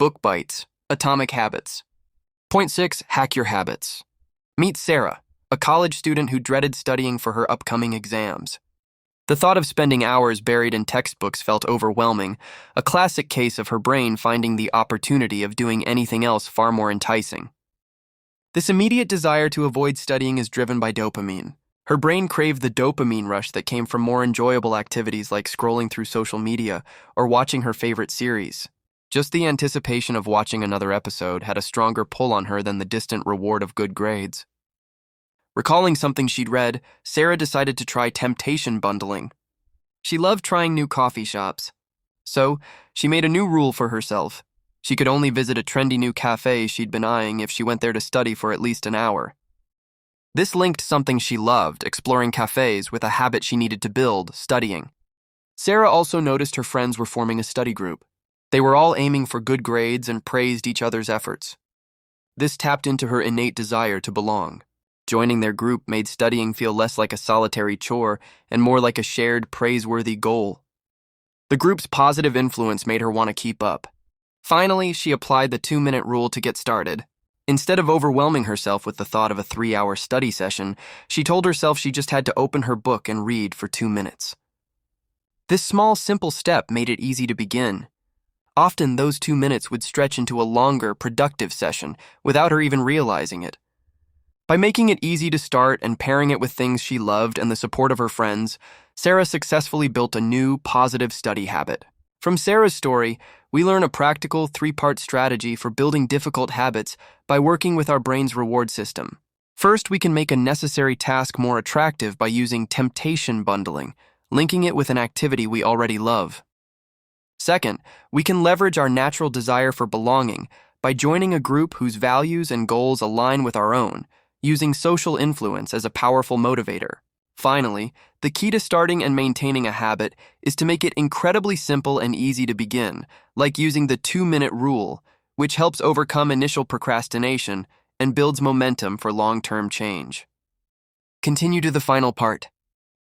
Book Bites, Atomic Habits. Point 6, Hack Your Habits. Meet Sarah, a college student who dreaded studying for her upcoming exams. The thought of spending hours buried in textbooks felt overwhelming, a classic case of her brain finding the opportunity of doing anything else far more enticing. This immediate desire to avoid studying is driven by dopamine. Her brain craved the dopamine rush that came from more enjoyable activities like scrolling through social media or watching her favorite series. Just the anticipation of watching another episode had a stronger pull on her than the distant reward of good grades. Recalling something she'd read, Sarah decided to try temptation bundling. She loved trying new coffee shops. So, she made a new rule for herself. She could only visit a trendy new cafe she'd been eyeing if she went there to study for at least an hour. This linked something she loved, exploring cafes, with a habit she needed to build, studying. Sarah also noticed her friends were forming a study group. They were all aiming for good grades and praised each other's efforts. This tapped into her innate desire to belong. Joining their group made studying feel less like a solitary chore and more like a shared, praiseworthy goal. The group's positive influence made her want to keep up. Finally, she applied the 2-minute rule to get started. Instead of overwhelming herself with the thought of a 3-hour study session, she told herself she just had to open her book and read for 2 minutes. This small, simple step made it easy to begin. Often, those 2 minutes would stretch into a longer, productive session without her even realizing it. By making it easy to start and pairing it with things she loved and the support of her friends, Sarah successfully built a new, positive study habit. From Sarah's story, we learn a practical 3-part strategy for building difficult habits by working with our brain's reward system. First, we can make a necessary task more attractive by using temptation bundling, linking it with an activity we already love. Second, we can leverage our natural desire for belonging by joining a group whose values and goals align with our own, using social influence as a powerful motivator. Finally, the key to starting and maintaining a habit is to make it incredibly simple and easy to begin, like using the 2-minute rule, which helps overcome initial procrastination and builds momentum for long-term change. Continue to the final part.